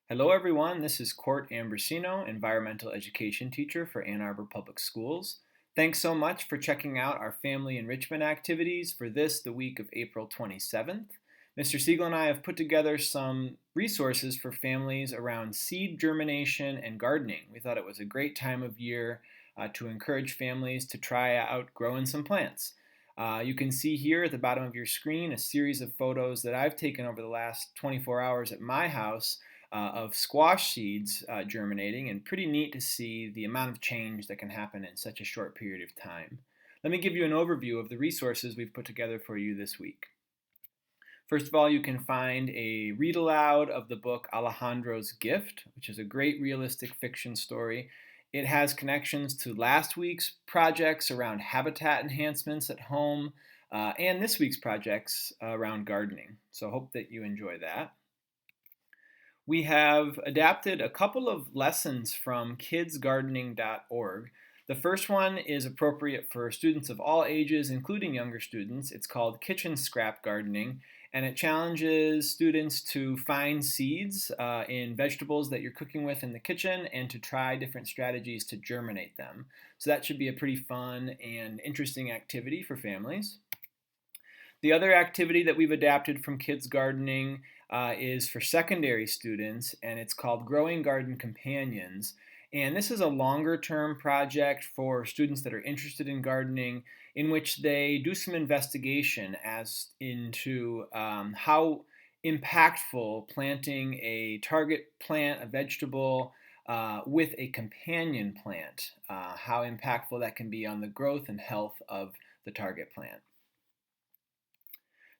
Hello everyone, this is Court Ambrosino, Environmental Education Teacher for Ann Arbor Public Schools. Thanks so much for checking out our family enrichment activities for the week of April 27th. Mr. Siegel and I have put together some resources for families around seed germination and gardening. We thought it was a great time of year to encourage families to try out growing some plants. You can see here at the bottom of your screen a series of photos that I've taken over the last 24 hours at my house of squash seeds germinating, and pretty neat to see the amount of change that can happen in such a short period of time. Let me give you an overview of the resources we've put together for you this week. First of all, you can find a read aloud of the book Alejandro's Gift, which is a great realistic fiction story. It has connections to last week's projects around habitat enhancements at home and this week's projects around gardening. So I hope that you enjoy that. We have adapted a couple of lessons from kidsgardening.org. The first one is appropriate for students of all ages, including younger students. It's called Kitchen Scrap Gardening, and it challenges students to find seeds in vegetables that you're cooking with in the kitchen and to try different strategies to germinate them. So that should be a pretty fun and interesting activity for families. The other activity that we've adapted from Kids Gardening is for secondary students, and it's called Growing Garden Companions. And this is a longer term project for students that are interested in gardening, in which they do some investigation as into how impactful planting a target plant, a vegetable, with a companion plant, how impactful that can be on the growth and health of the target plant.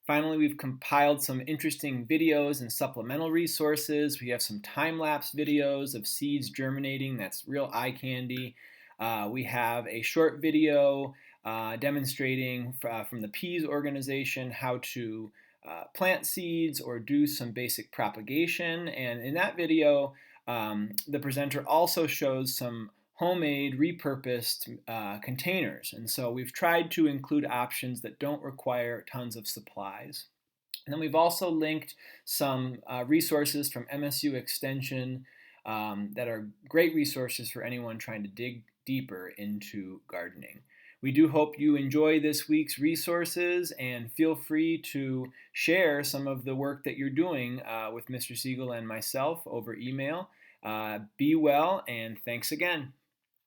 Finally, we've compiled some interesting videos and supplemental resources. We have some time-lapse videos of seeds germinating. That's real eye candy. We have a short video demonstrating from the Peas organization how to plant seeds or do some basic propagation. And in that video, the presenter also shows some homemade repurposed containers. And so we've tried to include options that don't require tons of supplies. And then we've also linked some resources from MSU Extension that are great resources for anyone trying to dig deeper into gardening. We do hope you enjoy this week's resources, and feel free to share some of the work that you're doing with Mr. Siegel and myself over email. Be well, and thanks again.